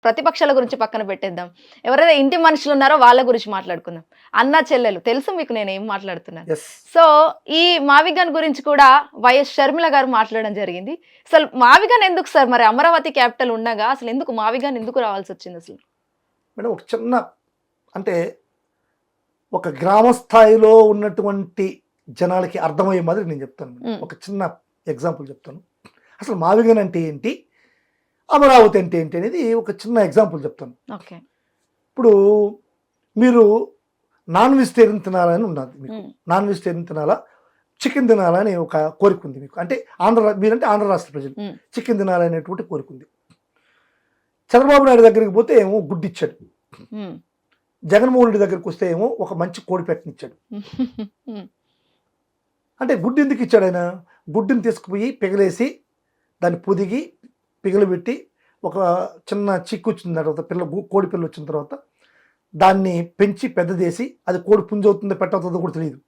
ప్రతిపక్షాల గురించి పక్కన పెట్టేద్దాం. ఎవరైతే ఇంటి మనుషులు ఉన్నారో వాళ్ళ గురించి మాట్లాడుకుందాం. అన్న చెల్లెలు తెలుసు మీకు నేను ఏం మాట్లాడుతున్నాను. Yes. సో ఈ మావిగన్ గురించి కూడా వైఎస్ షర్మిల గారు మాట్లాడడం జరిగింది. అసలు మావిగన్ ఎందుకు సార్, మరి అమరావతి క్యాపిటల్ ఉండగా అసలు ఎందుకు మావిగన్ ఎందుకు రావాల్సి వచ్చింది అసలు? మేడం ఒక చిన్న అంటే ఒక గ్రామ స్థాయిలో ఉన్నటువంటి జనాలకి అర్థమయ్యే మాదిరి నేను చెప్తాను. ఒక చిన్న ఎగ్జాంపుల్ చెప్తాను. అసలు మావిగన్ అంటే ఏంటి, అమరావతి అంటే ఏంటి అనేది ఒక చిన్న ఎగ్జాంపుల్ చెప్తాను. ఓకే. ఇప్పుడు మీరు నాన్ వెజిటేరియన్ తినాలని ఉన్నది మీకు. నాన్ వెజిటేరియన్ తినాలా, చికెన్ తినాలని ఒక కోరిక ఉంది మీకు. అంటే మీరంటే ఆంధ్ర రాష్ట్ర ప్రజలు చికెన్ తినాలనేటువంటి కోరిక ఉంది. చంద్రబాబు నాయుడు దగ్గరికి పోతే ఏమో గుడ్డు ఇచ్చాడు, జగన్మోహన్ రెడ్డి దగ్గరికి వస్తే ఏమో ఒక మంచి కోడి పెట్టనిచ్చాడు. అంటే గుడ్డు ఎందుకు ఇచ్చాడు ఆయన? గుడ్డుని తీసుకుపోయి పిగలేసి దాన్ని పొదిగి పిగలబెట్టి ఒక చిన్న చిక్కు వచ్చిన తర్వాత కోడి పిల్ల వచ్చిన తర్వాత దాన్ని పెంచి పెద్దదేసి, అది కోడి పుంజు అవుతుందో పెట్టవుతుందో కూడా తెలియదు,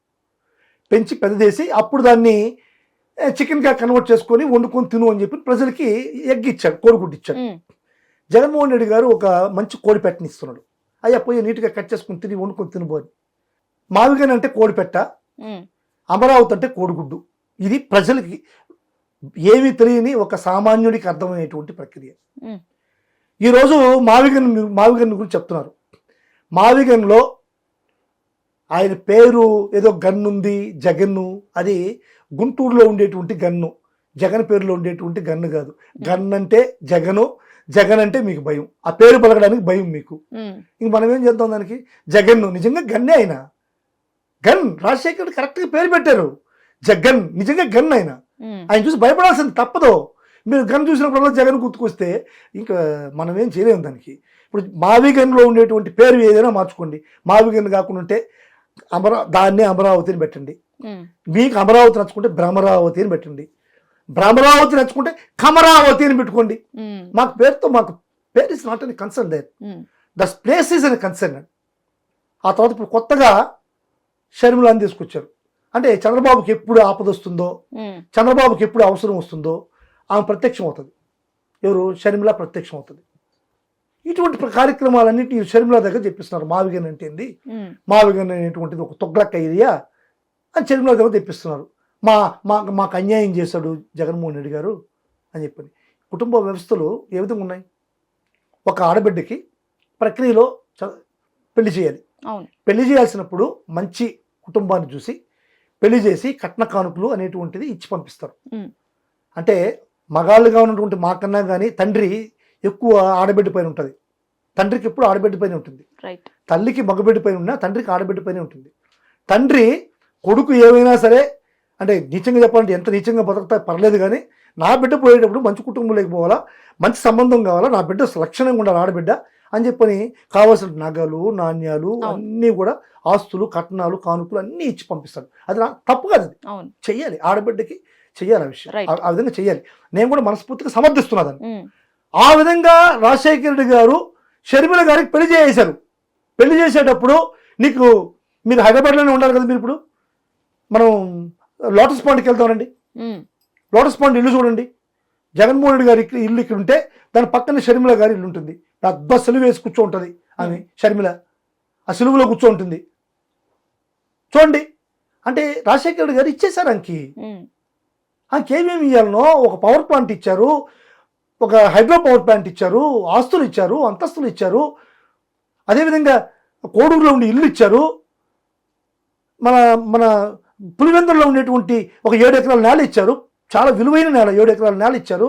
పెంచి పెద్దదేసి అప్పుడు దాన్ని చికెన్గా కన్వర్ట్ చేసుకొని వండుకొని తిను అని చెప్పి ప్రజలకి ఎగ్ ఇచ్చాడు, కోడిగుడ్డు ఇచ్చాడు. జగన్మోహన్ రెడ్డి గారు ఒక మంచి కోడి పెట్టని ఇస్తున్నాడు. అయ్యా పోయి నీట్గా కట్ చేసుకుని తిని వండుకొని తినబోని. మావిగన్ అంటే కోడి పెట్ట, అమరావతి అంటే కోడిగుడ్డు. ఇది ప్రజలకి ఏమీ తెలియని ఒక సామాన్యుడికి అర్థమయ్యేటువంటి ప్రక్రియ. ఈరోజు మావిగన్ గురించి చెప్తున్నారు. మావిగన్లో ఆయన పేరు ఏదో గన్నుంది, జగన్ను. అది గుంటూరులో ఉండేటువంటి గన్ను, జగన్ పేరులో ఉండేటువంటి గన్ను కాదు. గన్ అంటే జగను, జగన్ అంటే మీకు భయం, ఆ పేరు పలకడానికి భయం మీకు. ఇంక మనం ఏం చేద్దాం దానికి? జగన్ను నిజంగా గన్నే ఆయన. గన్ రాజశేఖర్ కరెక్ట్గా పేరు పెట్టారు, జగన్ నిజంగా గన్ ఆయన. ఆయన చూసి భయపడాల్సింది తప్పదు. మీరు గన్ చూసినప్పుడు జగన్ గుర్తుకొస్తే ఇంకా మనం ఏం చేయలేము దానికి. ఇప్పుడు మావిగన్లో ఉండేటువంటి పేరు ఏదైనా మార్చుకోండి. మావిగన్ కాకుండా ఉంటే దాన్నే అమరావతిని పెట్టండి. మీకు అమరావతి నచ్చుకుంటే భ్రమరావతి అని పెట్టండి. భ్రమరావతి నచ్చుకుంటే కమరావతి అని పెట్టుకోండి. మాకు పేరు is not an concern there, the place is an concern. ఆ తర్వాత ఇప్పుడు కొత్తగా షర్మిలాని తీసుకొచ్చారు. అంటే చంద్రబాబుకి ఎప్పుడు ఆపద వస్తుందో, చంద్రబాబుకి ఎప్పుడు అవసరం వస్తుందో ఆమె ప్రత్యక్షం అవుతుంది. ఎవరు? షర్మిల ప్రత్యక్షం అవుతుంది. ఇటువంటి కార్యక్రమాలన్నింటినీ షర్మిల దగ్గర చెప్పిస్తున్నారు. మావిగన్ అంటే ఏంది, మావిగన్ అనేటువంటిది ఒక తొగ్లక్ ఏరియా అని షర్మిల దగ్గర తెప్పిస్తున్నారు. మాకు అన్యాయం చేశాడు జగన్మోహన్ రెడ్డి గారు అని చెప్పని. కుటుంబ వ్యవస్థలు ఏ విధంగా ఉన్నాయి? ఒక ఆడబిడ్డకి ప్రక్రియలో పెళ్లి చేయాలి. పెళ్లి చేయాల్సినప్పుడు మంచి కుటుంబాన్ని చూసి పెళ్లి చేసి కట్న కానుకలు అనేటువంటిది ఇచ్చి పంపిస్తారు. అంటే మగాళ్ళుగా ఉన్నటువంటి మాకన్నా కానీ తండ్రి ఎక్కువ ఆడబిడ్డ పైన ఉంటుంది. తండ్రికి ఎప్పుడు ఆడబిడ్డ పైన ఉంటుంది. తల్లికి మగబిడ్డ పైన ఉన్నా తండ్రికి ఆడబిడ్డ పైన ఉంటుంది. తండ్రి కొడుకు ఏమైనా సరే, అంటే నీచంగా చెప్పాలంటే ఎంత నీచంగా బతుకుతా పర్లేదు, కానీ నా బిడ్డ పోయేటప్పుడు మంచి కుటుంబంలోకి పోవాలా, మంచి సంబంధం కావాలా, నా బిడ్డ లక్షణంగా ఉండాలి ఆడబిడ్డ అని చెప్పని కావాల్సిన నగలు, నాణ్యాలు అన్నీ కూడా, ఆస్తులు, కట్నాలు, కానుకలు అన్నీ ఇచ్చి పంపిస్తాడు. అది తప్పు కాదు, అది చెయ్యాలి, ఆడబిడ్డకి చెయ్యాలి. ఆ విషయం ఆ విధంగా చెయ్యాలి. నేను కూడా మనస్ఫూర్తిగా సమర్థిస్తున్నాను. ఆ విధంగా రాజశేఖర రెడ్డి గారు షర్మిల గారికి పెళ్లి చేశారు. పెళ్లి చేసేటప్పుడు మీరు హైదరాబాద్లోనే ఉండాలి కదా. మీరు ఇప్పుడు మనం లోటస్ పాండ్కి వెళ్తామండి. లోటస్ పాండ్ ఇల్లు చూడండి. జగన్మోహన్ రెడ్డి గారి ఇల్లు ఇక్కడ ఉంటే దాని పక్కన షర్మిల గారి ఇల్లు ఉంటుంది. పెద్ద సెలువు వేసి కూర్చో ఉంటుంది ఆమె షర్మిల. ఆ సెలువులో కూర్చో ఉంటుంది చూడండి. అంటే రాజశేఖర రెడ్డి గారు ఇచ్చేశారు ఏమేమి ఇవ్వాలనో. ఒక పవర్ ప్లాంట్ ఇచ్చారు, ఒక హైడ్రో పవర్ ప్లాంట్ ఇచ్చారు, ఆస్తులు ఇచ్చారు, అంతస్తులు ఇచ్చారు. అదేవిధంగా కోడూరులో ఉండి ఇల్లు ఇచ్చారు. మన పులివెందుల్లో ఉండేటువంటి ఒక 7 ఎకరాల నేల ఇచ్చారు, చాలా విలువైన నేల, 7 ఎకరాల నేల ఇచ్చారు.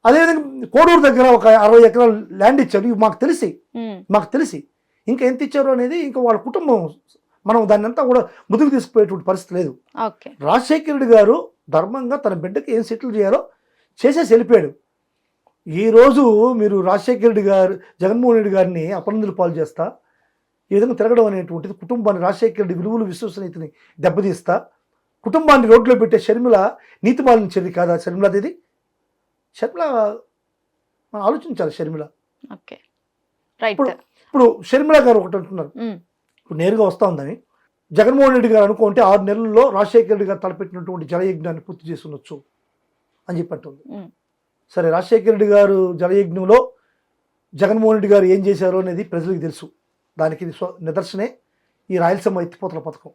అదేవిధంగా కోడూరు దగ్గర ఒక 60 ఎకరాల ల్యాండ్ ఇచ్చారు. ఇవి మాకు తెలిసి ఇంకా ఎంత ఇచ్చారు అనేది ఇంకా వాళ్ళ కుటుంబం, మనం దాన్ని అంతా కూడా ముందుకు తీసుకుపోయేటువంటి పరిస్థితి లేదు. రాజశేఖర రెడ్డి గారు ధర్మంగా తన బిడ్డకి ఏం సెటిల్ చేయాలో చేసేసి వెళ్ళిపోయాడు. ఈరోజు మీరు రాజశేఖర రెడ్డి గారు జగన్మోహన్ రెడ్డి గారిని అపనందులు పాలు చేస్తా ఈ విధంగా తిరగడం అనేటువంటిది కుటుంబాన్ని, రాజశేఖర రెడ్డి విలువలు, విశ్వసనీయతని దెబ్బతీస్తా కుటుంబాన్ని రోడ్లో పెట్టే షర్మిల నీతిమాలిన చర్య కాదా? షర్మిలది మనం ఆలోచించాలి. షర్మిల ఇప్పుడు షర్మిల గారు ఒకటి అంటున్నారు, ఇప్పుడు నేరుగా వస్తూ ఉందని. జగన్మోహన్ రెడ్డి గారు అనుకుంటే 6 నెలల్లో రాజశేఖర రెడ్డి గారు తలపెట్టినటువంటి జలయజ్ఞాన్ని పూర్తి చేసి ఉండొచ్చు అని చెప్పి అంటుంది. సరే, రాజశేఖర రెడ్డి గారు జలయజ్ఞంలో జగన్మోహన్ రెడ్డి గారు ఏం చేశారో అనేది ప్రజలకు తెలుసు. దానికి నిదర్శనే ఈ రాయలసీమ ఎత్తిపోతల పథకం.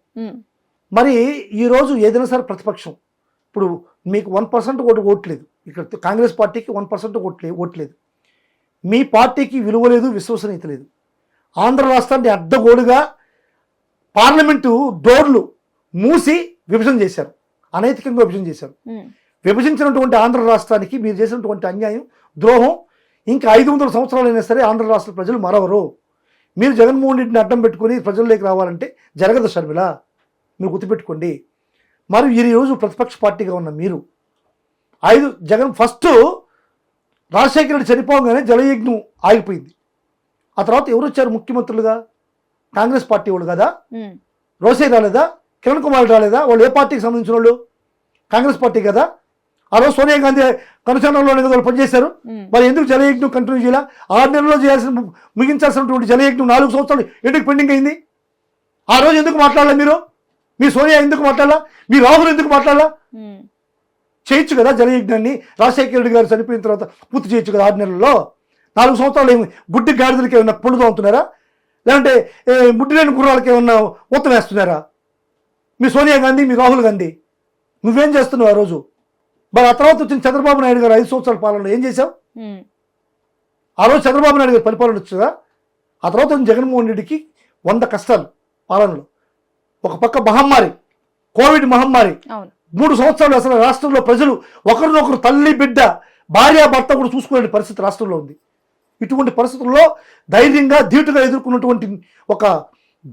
మరి ఈరోజు ఏదైనా సరే ప్రతిపక్షం, ఇప్పుడు మీకు 1% ఓట్లేదు, ఇక్కడ కాంగ్రెస్ పార్టీకి 1% ఓట్లేదు, మీ పార్టీకి విలువ లేదు, విశ్వసనీయత లేదు. ఆంధ్ర రాష్ట్రాన్ని అడ్డగోడుగా పార్లమెంటు డోర్లు మూసి విభజన చేశారు, అనైతికంగా విభజన చేశారు. విభజించినటువంటి ఆంధ్ర రాష్ట్రానికి మీరు చేసినటువంటి అన్యాయం, ద్రోహం ఇంకా 500 సంవత్సరాలైనా సరే ఆంధ్ర రాష్ట్ర ప్రజలు మరవరు. మీరు జగన్మోహన్ రెడ్డిని అడ్డం పెట్టుకొని ప్రజల్లోకి రావాలంటే జరగదు షర్మిల, మీరు గుర్తుపెట్టుకోండి. మరి ఈరోజు ప్రతిపక్ష పార్టీగా ఉన్న మీరు జగన్ ఫస్ట్ రాజశేఖర రెడ్డి చనిపోగానే జలయజ్ఞం ఆగిపోయింది. ఆ తర్వాత ఎవరు వచ్చారు ముఖ్యమంత్రులుగా? కాంగ్రెస్ పార్టీ వాళ్ళు కదా. రోసే రాలేదా? కిరణ్ కుమార్ రాలేదా? వాళ్ళు ఏ పార్టీకి సంబంధించిన వాళ్ళు? కాంగ్రెస్ పార్టీ కదా. ఆ రోజు సోనియా గాంధీ కనుచరణలోనే కదా వాళ్ళు పనిచేశారు. మరి ఎందుకు జలయజ్ఞం కంటిన్యూ చేయాల? 6 నెలల్లో చేయాల్సిన ముగించాల్సినటువంటి జలయజ్ఞం 4 సంవత్సరాలు ఎందుకు పెండింగ్ అయింది? ఆ రోజు ఎందుకు మాట్లాడాలా? మీరు మీ సోనియా ఎందుకు మాట్లాడాలా? మీ రాహుల్ ఎందుకు మాట్లాడాలా? చేయొచ్చు కదా జలయజ్ఞాన్ని. రాజశేఖర రెడ్డి గారు చనిపోయిన తర్వాత పూర్తి చేయొచ్చు కదా 6 నెలల్లో. 4 సంవత్సరాలు ఏమి గుడ్డి గాడిదలకి ఏమన్నా పొడుగు అవుతున్నారా? లేదంటే ముడ్డి లేని గుర్రాలకి ఏమన్నా ఊతం వేస్తున్నారా? మీ సోనియా గాంధీ, మీ రాహుల్ గాంధీ నువ్వేం చేస్తున్నావు ఆ రోజు? మరి ఆ తర్వాత వచ్చిన చంద్రబాబు నాయుడు గారు 5 సంవత్సరాల పాలనలో ఏం చేశావు? ఆ రోజు చంద్రబాబు నాయుడు గారు పరిపాలన వచ్చుగా. ఆ తర్వాత వచ్చిన జగన్మోహన్ రెడ్డికి 100 కష్టాలు పాలనలో. ఒక పక్క మహమ్మారి, కోవిడ్ మహమ్మారి, 3 సంవత్సరాలు అసలు రాష్ట్రంలో ప్రజలు ఒకరినొకరు తల్లి బిడ్డ భార్య భర్త కూడా చూసుకునే పరిస్థితి రాష్ట్రంలో ఉంది. ఇటువంటి పరిస్థితుల్లో ధైర్యంగా ధీటుగా ఎదుర్కొన్నటువంటి ఒక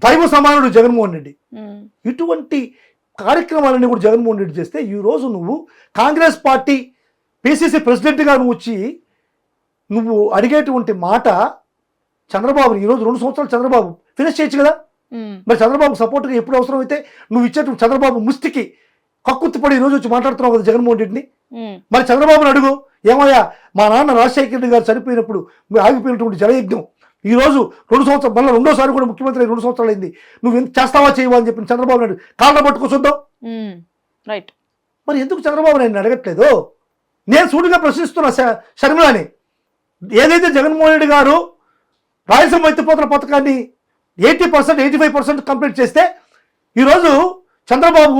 దైవ సమానుడు జగన్మోహన్ రెడ్డి. ఇటువంటి కార్యక్రమాలన్నీ కూడా జగన్మోహన్ రెడ్డి చేస్తే ఈరోజు నువ్వు కాంగ్రెస్ పార్టీ పిసిసి ప్రెసిడెంట్గా నువ్వు వచ్చి నువ్వు అడిగేటువంటి మాట చంద్రబాబు ఈరోజు 2 సంవత్సరాలు చంద్రబాబు ఫినిష్ చేయొచ్చు కదా. మరి చంద్రబాబు సపోర్ట్గా ఎప్పుడు అవసరం అయితే నువ్వు ఇచ్చేటువంటి చంద్రబాబు ముష్టికి కక్కుర్తిపడి ఈరోజు వచ్చి మాట్లాడుతున్నావు కదా జగన్మోహన్ రెడ్డిని. మరి చంద్రబాబుని అడుగు, ఏమయ్యా మా నాన్న రాజశేఖర రెడ్డి గారు చనిపోయినప్పుడు ఆగిపోయినటువంటి జలయజ్ఞం ఈరోజు 2 సంవత్సరాలు మళ్ళీ రెండోసారి కూడా ముఖ్యమంత్రి 2 సంవత్సరాలు అయింది, నువ్వు ఎంత చేస్తావా చేయవా అని చెప్పి చంద్రబాబు నాయుడు కాళ్ళ పట్టుకొచ్చుద్దాం. రైట్. మరి ఎందుకు చంద్రబాబు నాయుడు అడగట్లేదు? నేను సూటిగా ప్రశ్నిస్తున్నా షర్మిలాని. ఏదైతే జగన్మోహన్ రెడ్డి గారు రాయలసీమ ఎత్తిపోతల పథకాన్ని 80%, 85% కంప్లీట్ చేస్తే ఈరోజు చంద్రబాబు